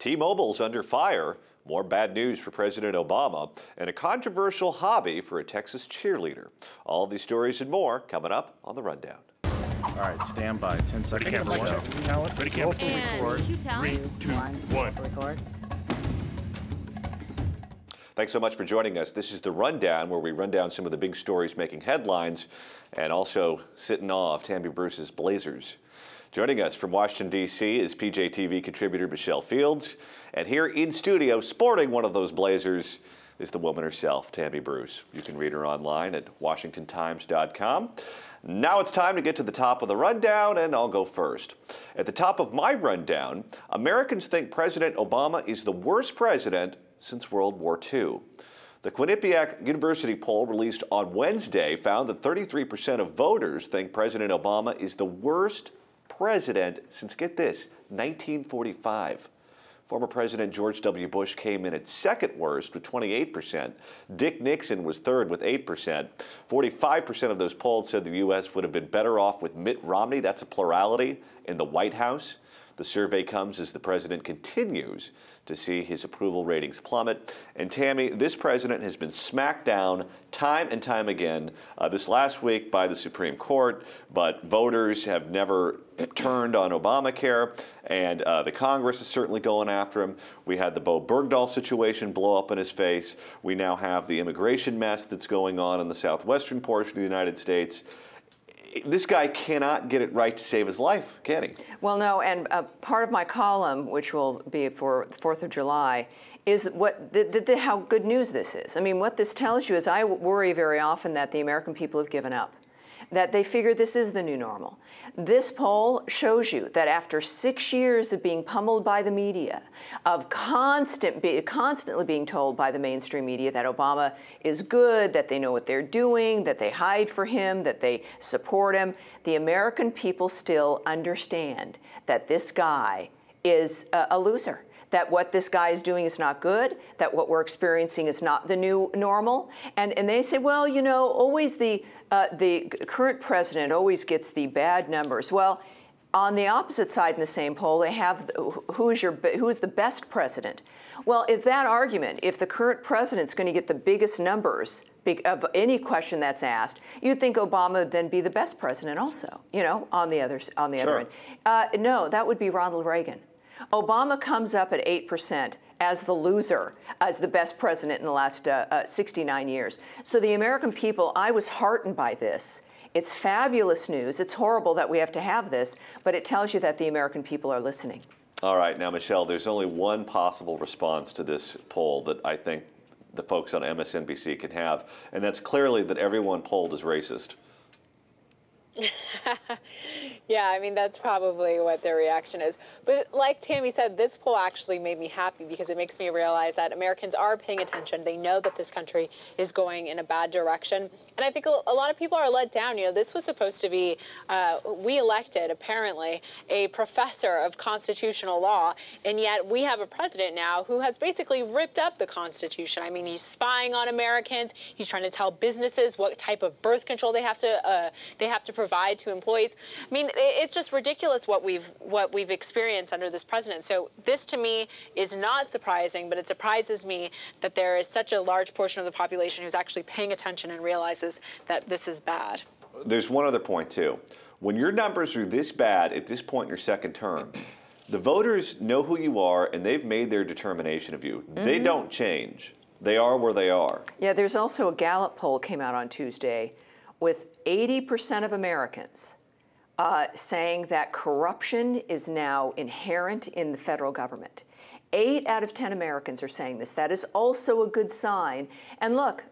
T-Mobile's under fire, more bad news for President Obama, and a controversial hobby for a Texas cheerleader. All of these stories and more coming up on The Rundown. All right, stand by. 10 seconds. Ready, camera, Talent. Ready, camera. And cue talent. 3, 2, 1. Record. Thanks so much for joining us. This is The Rundown, where we run down some of the big stories making headlines and also sit in awe of Tammy Bruce's Blazers. Joining us from Washington, D.C. is PJTV contributor Michelle Fields. And here in studio, sporting one of those Blazers, is the woman herself, Tammy Bruce. You can read her online at WashingtonTimes.com. Now it's time to get to the top of the rundown, and I'll go first. At the top of my rundown, Americans think President Obama is the worst president since World War II. The Quinnipiac University poll released on Wednesday found that 33% of voters think President Obama is the worst president since, get this, 1945. Former President George W. Bush came in at second worst with 28%. Dick Nixon was third with 8%. 45% of those polled said the U.S. would have been better off with Mitt Romney, that's a plurality, in the White House. The survey comes as the president continues to see his approval ratings plummet. And Tammy, this president has been smacked down time and time again this last week by the Supreme Court, but voters have never turned on Obamacare, and the Congress is certainly going after him. We had the Bo Bergdahl situation blow up in his face. We now have the immigration mess that's going on in the southwestern portion of the United States. This guy cannot get it right to save his life, can he? Well, no, and part of my column, which will be for the 4th of July, is how good news this is. I mean, what this tells you is I worry very often that the American people have given up, that they figure this is the new normal. This poll shows you that after 6 years of being pummeled by the media, of constantly being told by the mainstream media that Obama is good, that they know what they're doing, that they hide for him, that they support him, the American people still understand that this guy is a loser, that what this guy is doing is not good, that what we're experiencing is not the new normal. And they say, well, you know, always the current president always gets the bad numbers. Well, on the opposite side in the same poll, they have who is the best president? Well, it's that argument. If the current president's going to get the biggest numbers of any question that's asked, you'd think Obama would then be the best president also, you know, on the other end. No, that would be Ronald Reagan. Obama comes up at 8% as the loser, as the best president in the last 69 years. So the American people, I was heartened by this. It's fabulous news. It's horrible that we have to have this, but it tells you that the American people are listening. All right. Now, Michelle, there's only one possible response to this poll that I think the folks on MSNBC can have, and that's clearly that everyone polled is racist. Yeah, I mean, that's probably what their reaction is. But like Tammy said, this poll actually made me happy because it makes me realize that Americans are paying attention. They know that this country is going in a bad direction. And I think a lot of people are let down. You know, this was supposed to be, we elected, apparently, a professor of constitutional law. And yet we have a president now who has basically ripped up the Constitution. I mean, he's spying on Americans. He's trying to tell businesses what type of birth control they have to provide to employees. I mean, it's just ridiculous what we've experienced under this president. So this, to me, is not surprising, but it surprises me that there is such a large portion of the population who's actually paying attention and realizes that this is bad. There's one other point, too. When your numbers are this bad at this point in your second term, the voters know who you are, and they've made their determination of you. They don't change. They are where they are. Yeah, there's also a Gallup poll came out on Tuesday with 80% of Americans saying that corruption is now inherent in the federal government. 8 out of 10 Americans are saying this. That is also a good sign. And look,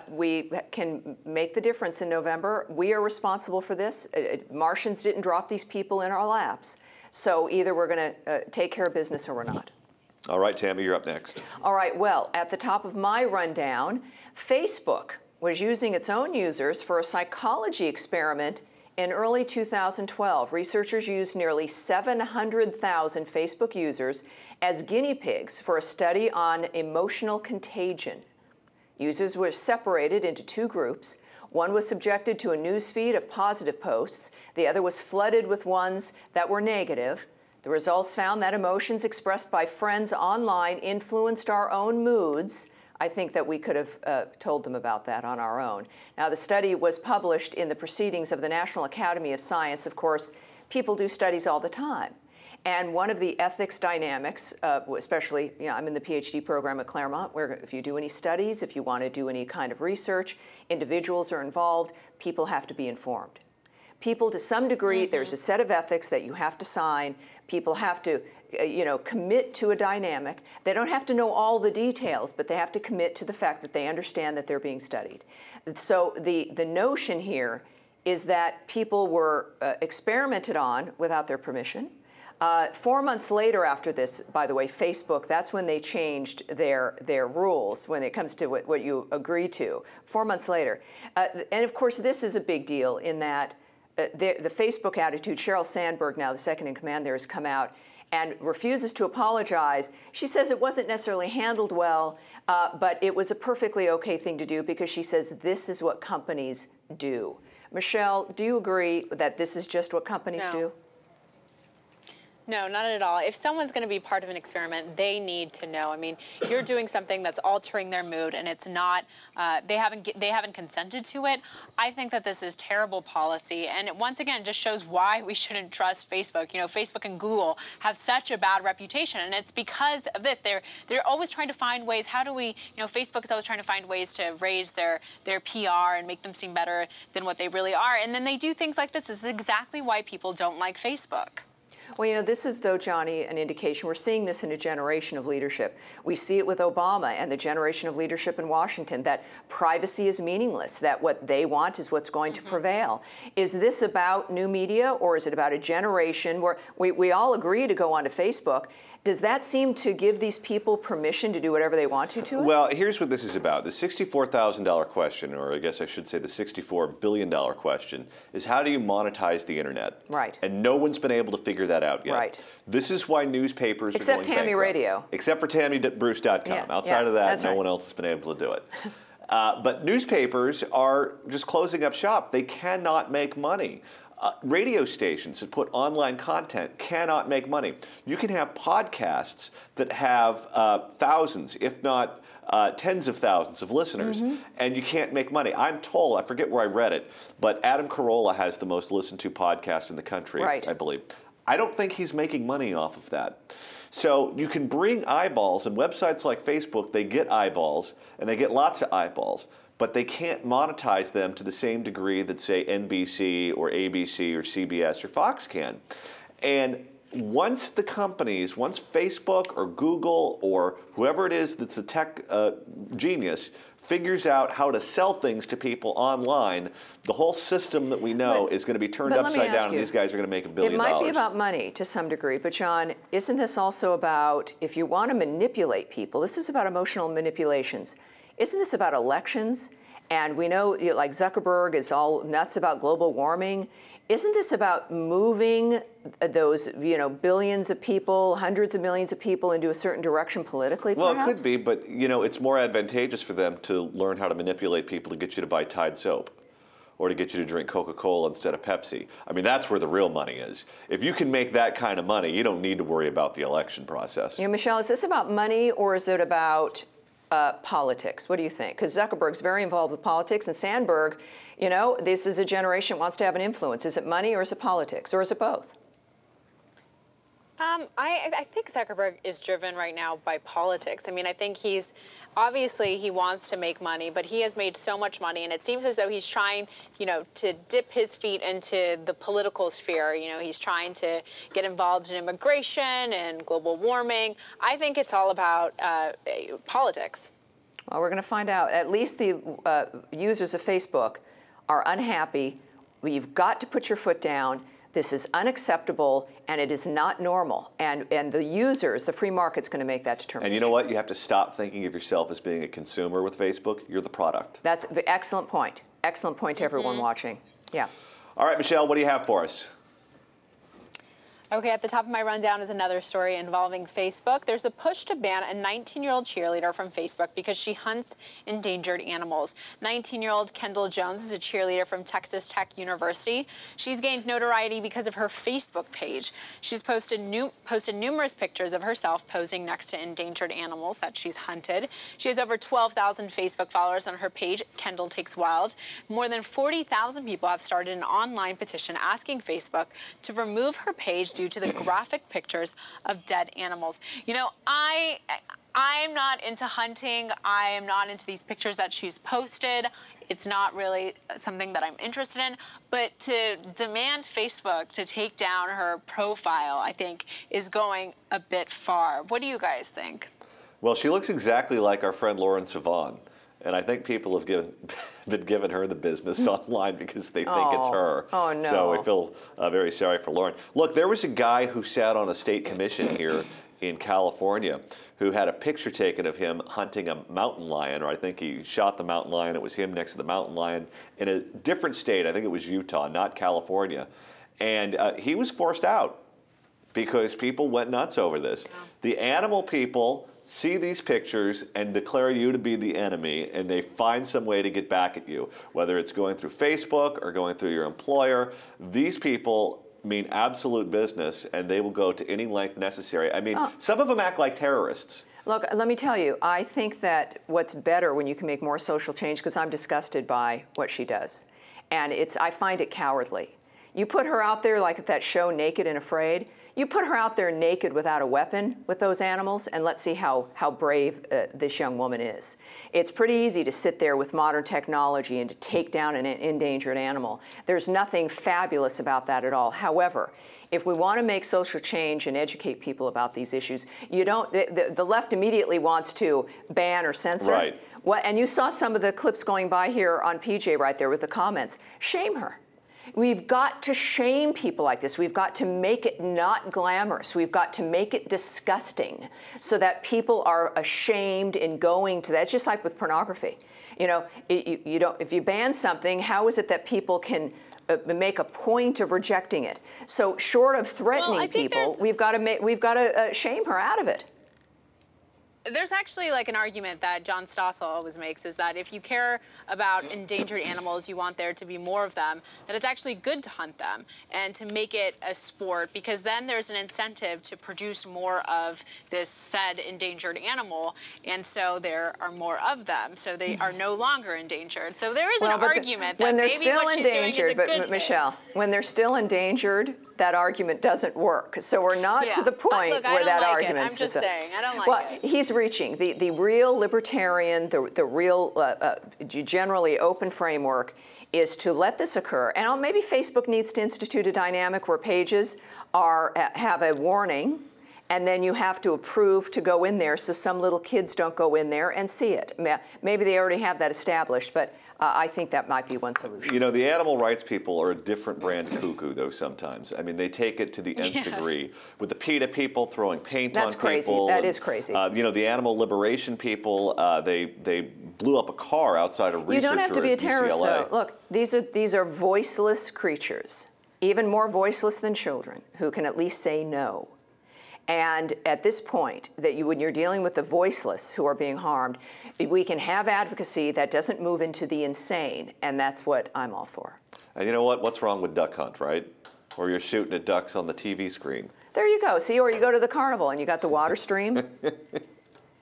we can make the difference in November. We are responsible for this. Martians didn't drop these people in our laps. So either we're going to take care of business or we're not. All right, Tammy, you're up next. All right, well, at the top of my rundown, Facebook was using its own users for a psychology experiment in early 2012. Researchers used nearly 700,000 Facebook users as guinea pigs for a study on emotional contagion. Users were separated into 2 groups. One was subjected to a news feed of positive posts. The other was flooded with ones that were negative. The results found that emotions expressed by friends online influenced our own moods. I think that we could have told them about that on our own. Now, the study was published in the Proceedings of the National Academy of Science. Of course, people do studies all the time. And one of the ethics dynamics, especially, I'm in the PhD program at Claremont, where if you do any studies, if you want to do any kind of research, individuals are involved, people have to be informed. People, to some degree, there's a set of ethics that you have to sign. People have to, commit to a dynamic. They don't have to know all the details, but they have to commit to the fact that they understand that they're being studied. So the notion here is that people were experimented on without their permission. 4 months later after this, by the way, Facebook, that's when they changed their rules when it comes to what you agree to, 4 months later. And of course, this is a big deal in that the Facebook attitude, Sheryl Sandberg, now the second in command there, has come out and refuses to apologize. She says it wasn't necessarily handled well, but it was a perfectly okay thing to do because she says this is what companies do. Michelle, do you agree that this is just what companies do? No, not at all. If someone's going to be part of an experiment, they need to know. I mean, you're doing something that's altering their mood, and it's not. They haven't consented to it. I think that this is terrible policy, and it once again just shows why we shouldn't trust Facebook. Facebook and Google have such a bad reputation, and it's because of this. They're always trying to find ways. How do we? Facebook is always trying to find ways to raise their PR and make them seem better than what they really are, and then they do things like this. This is exactly why people don't like Facebook. Well, this is, though, Johnny, an indication. We're seeing this in a generation of leadership. We see it with Obama and the generation of leadership in Washington, that privacy is meaningless, that what they want is what's going to prevail. Is this about new media, or is it about a generation where we all agree to go onto Facebook? Does that seem to give these people permission to do whatever they want to it? Well, here's what this is about. The $64,000 question, or I guess I should say the $64 billion question, is how do you monetize the internet? Right. And no one's been able to figure that out yet. Right. This is why newspapers are going Except Tammy bankrupt. Radio. Except for TammyBruce.com. Yeah, Outside of that, no right. one else has been able to do it. But newspapers are just closing up shop. They cannot make money. Radio stations that put online content cannot make money. You can have podcasts that have thousands, if not tens of thousands of listeners, and you can't make money. I'm told, I forget where I read it, but Adam Carolla has the most listened to podcast in the country, right. I believe. I don't think he's making money off of that. So you can bring eyeballs, and websites like Facebook, they get eyeballs, and they get lots of eyeballs, but they can't monetize them to the same degree that, say, NBC or ABC or CBS or Fox can. And once the companies, once Facebook or Google or whoever it is that's a tech genius figures out how to sell things to people online, the whole system that we know is going to be turned upside down, and these guys are going to make $1 billion. It might be about money to some degree, but John, isn't this also about, if you want to manipulate people, this is about emotional manipulations. Isn't this about elections? And we know, like Zuckerberg is all nuts about global warming. Isn't this about moving those, billions of people, hundreds of millions of people into a certain direction politically, perhaps? Well, it could be, but, it's more advantageous for them to learn how to manipulate people to get you to buy Tide soap or to get you to drink Coca-Cola instead of Pepsi. I mean, that's where the real money is. If you can make that kind of money, you don't need to worry about the election process. Michelle, is this about money, or is it about politics? What do you think? Because Zuckerberg's very involved with politics, and Sandberg, this is a generation that wants to have an influence. Is it money, or is it politics, or is it both? I think Zuckerberg is driven right now by politics. I mean, I think he wants to make money, but he has made so much money, and it seems as though he's trying, to dip his feet into the political sphere. He's trying to get involved in immigration and global warming. I think it's all about politics. Well, we're going to find out. At least the users of Facebook are unhappy. You've got to put your foot down. This is unacceptable, and it is not normal. And the users, the free market's going to make that determination. And you know what? You have to stop thinking of yourself as being a consumer with Facebook. You're the product. That's an excellent point. Excellent point to everyone watching. Yeah. All right, Michelle, what do you have for us? Okay, at the top of my rundown is another story involving Facebook. There's a push to ban a 19-year-old cheerleader from Facebook because she hunts endangered animals. 19-year-old Kendall Jones is a cheerleader from Texas Tech University. She's gained notoriety because of her Facebook page. She's posted numerous pictures of herself posing next to endangered animals that she's hunted. She has over 12,000 Facebook followers on her page, Kendall Takes Wild. More than 40,000 people have started an online petition asking Facebook to remove her page due to the graphic pictures of dead animals. You know, I'm not into hunting. I am not into these pictures that she's posted. It's not really something that I'm interested in. But to demand Facebook to take down her profile, I think, is going a bit far. What do you guys think? Well, she looks exactly like our friend Lauren Sivan. And I think people have been giving her the business online because they think it's her. Oh, no. So I feel very sorry for Lauren. Look, there was a guy who sat on a state commission here in California who had a picture taken of him hunting a mountain lion, or I think he shot the mountain lion. It was him next to the mountain lion in a different state. I think it was Utah, not California. And he was forced out because people went nuts over this. Yeah. The animal people see these pictures and declare you to be the enemy, and they find some way to get back at you, whether it's going through Facebook or going through your employer. These people mean absolute business, and they will go to any length necessary. I mean, some of them act like terrorists. Look, let me tell you, I think that what's better when you can make more social change, because I'm disgusted by what she does, and I find it cowardly. You put her out there like at that show, Naked and Afraid. You put her out there naked without a weapon with those animals, and let's see how brave this young woman is. It's pretty easy to sit there with modern technology and to take down an endangered animal. There's nothing fabulous about that at all. However, if we want to make social change and educate people about these issues, you don't. The left immediately wants to ban or censor. Right. And you saw some of the clips going by here on PJ right there with the comments. Shame her. We've got to shame people like this. We've got to make it not glamorous. We've got to make it disgusting so that people are ashamed in going to that. It's just like with pornography. You know, you don't, if you ban something, how is it that people can make a point of rejecting it? So short of threatening people, we've got to shame her out of it. There's actually like an argument that John Stossel always makes, is that if you care about endangered animals, you want there to be more of them, that it's actually good to hunt them and to make it a sport, because then there's an incentive to produce more of this said endangered animal, and so there are more of them, so they are no longer endangered. So there is an argument that maybe what she's doing is a good thing. Michelle, when they're still endangered, that argument doesn't work. So we're not to the point where that argument. I'm just saying, I don't like it. He's reaching the real libertarian, the real generally open framework is to let this occur. And maybe Facebook needs to institute a dynamic where pages have a warning, and then you have to approve to go in there so some little kids don't go in there and see it. Maybe they already have that established, but I think that might be one solution. You know, the animal rights people are a different brand of cuckoo, though, sometimes. I mean, they take it to the nth degree. With the PETA people throwing paint on crazy. people. That is crazy. You know, the animal liberation people, they blew up a car outside a researcher You don't have to be a terrorist, UCLA. though. Look, these are voiceless creatures, even more voiceless than children, who can at least say no. And at this point, when you're dealing with the voiceless who are being harmed, we can have advocacy that doesn't move into the insane, and that's what I'm all for. And you know what? What's wrong with duck hunt, right? Or you're shooting at ducks on the TV screen. There you go. See, or you go to the carnival and you got the water stream.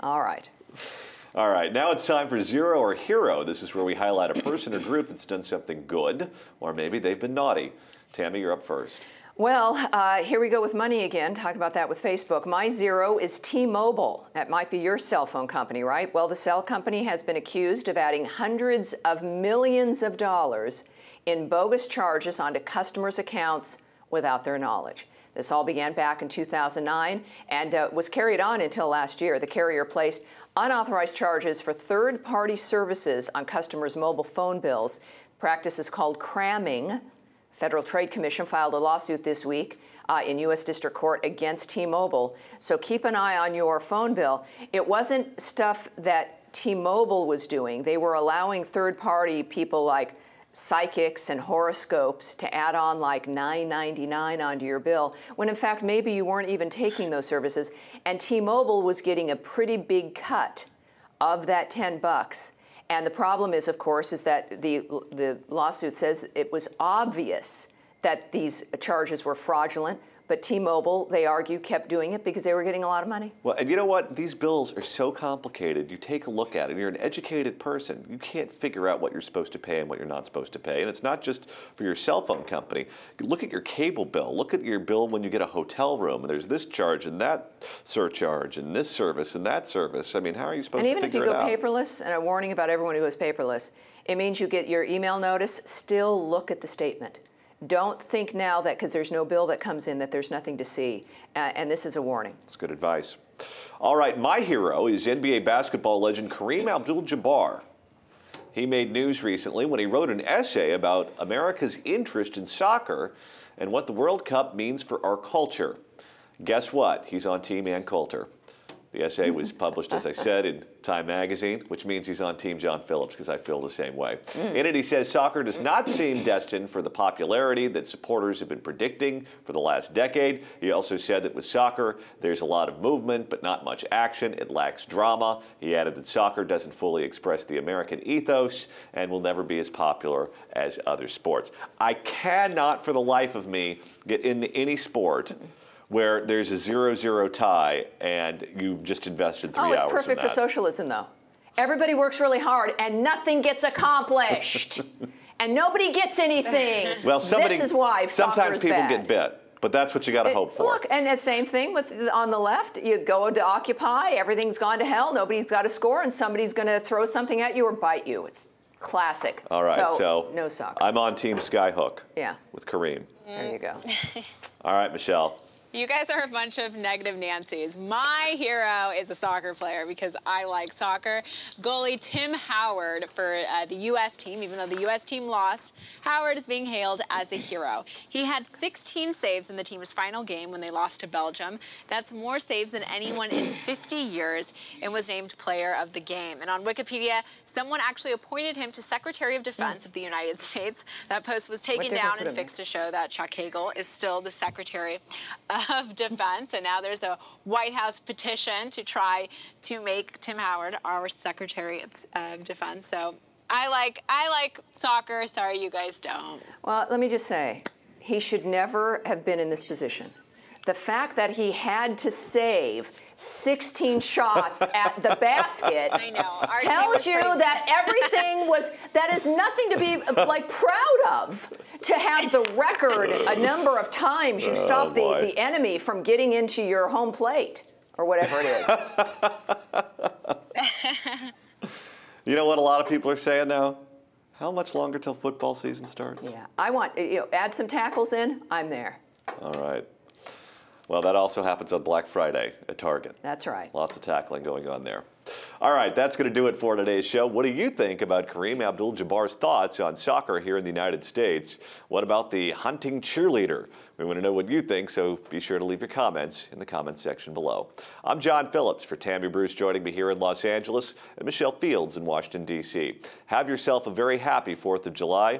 All right. All right, now it's time for Zero or Hero. This is where we highlight a person or group that's done something good, or maybe they've been naughty. Tammy, you're up first. Well, here we go with money again, talking about that with Facebook. My zero is T-Mobile. That might be your cell phone company, right? Well, the cell company has been accused of adding hundreds of millions of dollars in bogus charges onto customers' accounts without their knowledge. This all began back in 2009 and was carried on until last year. The carrier placed unauthorized charges for third-party services on customers' mobile phone bills. The practice is called cramming. Federal Trade Commission filed a lawsuit this week in U.S. District Court against T-Mobile. So keep an eye on your phone bill. It wasn't stuff that T-Mobile was doing. They were allowing third-party people like psychics and horoscopes to add on like $9.99 onto your bill, when in fact maybe you weren't even taking those services. And T-Mobile was getting a pretty big cut of that $10. And the problem is, of course, is that the lawsuit says it was obvious that these charges were fraudulent. But T-Mobile, they argue, kept doing it because they were getting a lot of money. Well, and you know what? These bills are so complicated. You take a look at it. You're an educated person. You can't figure out what you're supposed to pay and what you're not supposed to pay. And it's not just for your cell phone company. Look at your cable bill. Look at your bill when you get a hotel room. And there's this charge and that surcharge and this service and that service. I mean, how are you supposed to figure it out? And even if you go paperless, and a warning about everyone who goes paperless, it means you get your email notice, still look at the statement. Don't think now that because there's no bill that comes in that there's nothing to see. And this is a warning. That's good advice. All right, my hero is NBA basketball legend Kareem Abdul-Jabbar. He made news recently when he wrote an essay about America's interest in soccer and what the World Cup means for our culture. Guess what? He's on Team Ann Coulter. The essay was published, as I said, in Time magazine, which means he's on Team John Phillips, because I feel the same way. In it, he says soccer does not seem destined for the popularity that supporters have been predicting for the last decade. He also said that with soccer, there's a lot of movement, but not much action. It lacks drama. He added that soccer doesn't fully express the American ethos and will never be as popular as other sports. I cannot, for the life of me, get into any sport where there's a 0-0 tie and you've just invested 3 hours in that. Oh, it's perfect for socialism, though. Everybody works really hard and nothing gets accomplished. And nobody gets anything. Well, this is why sometimes people bad. get bit, but that's what you got to hope for. Look, and the same thing with on the left. You go to Occupy, everything's gone to hell, nobody's got a score, and somebody's going to throw something at you or bite you. It's classic. All right, so no soccer. I'm on Team Skyhook. Yeah. With Kareem. There you go. All right, Michelle. You guys are a bunch of negative Nancys. My hero is a soccer player because I like soccer. Goalie Tim Howard for the U.S. team, even though the U.S. team lost, Howard is being hailed as a hero. He had 16 saves in the team's final game when they lost to Belgium. That's more saves than anyone in 50 years and was named player of the game. And on Wikipedia, someone actually appointed him to Secretary of Defense of the United States. That post was taken down and fixed to show that Chuck Hagel is still the Secretary of Defense, and now there's a White House petition to try to make Tim Howard our Secretary of Defense. So I like soccer. Sorry, you guys don't. Well, let me just say, he should never have been in this position. The fact that he had to save 16 shots at the basket I know. tells you that everything that is nothing to be like proud of. To have the record a number of times you stop the enemy from getting into your home plate or whatever it is. You know what a lot of people are saying now? How much longer till football season starts? Yeah, I want, add some tackles in, I'm there. All right. Well, that also happens on Black Friday at Target. That's right. Lots of tackling going on there. All right, that's going to do it for today's show. What do you think about Kareem Abdul-Jabbar's thoughts on soccer here in the United States? What about the hunting cheerleader? We want to know what you think, so be sure to leave your comments in the comments section below. I'm John Phillips for Tammy Bruce joining me here in Los Angeles and Michelle Fields in Washington, D.C. Have yourself a very happy 4th of July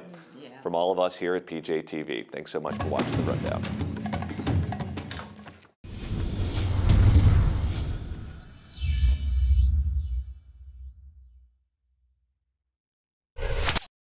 from all of us here at PJTV. Thanks so much for watching The Rundown.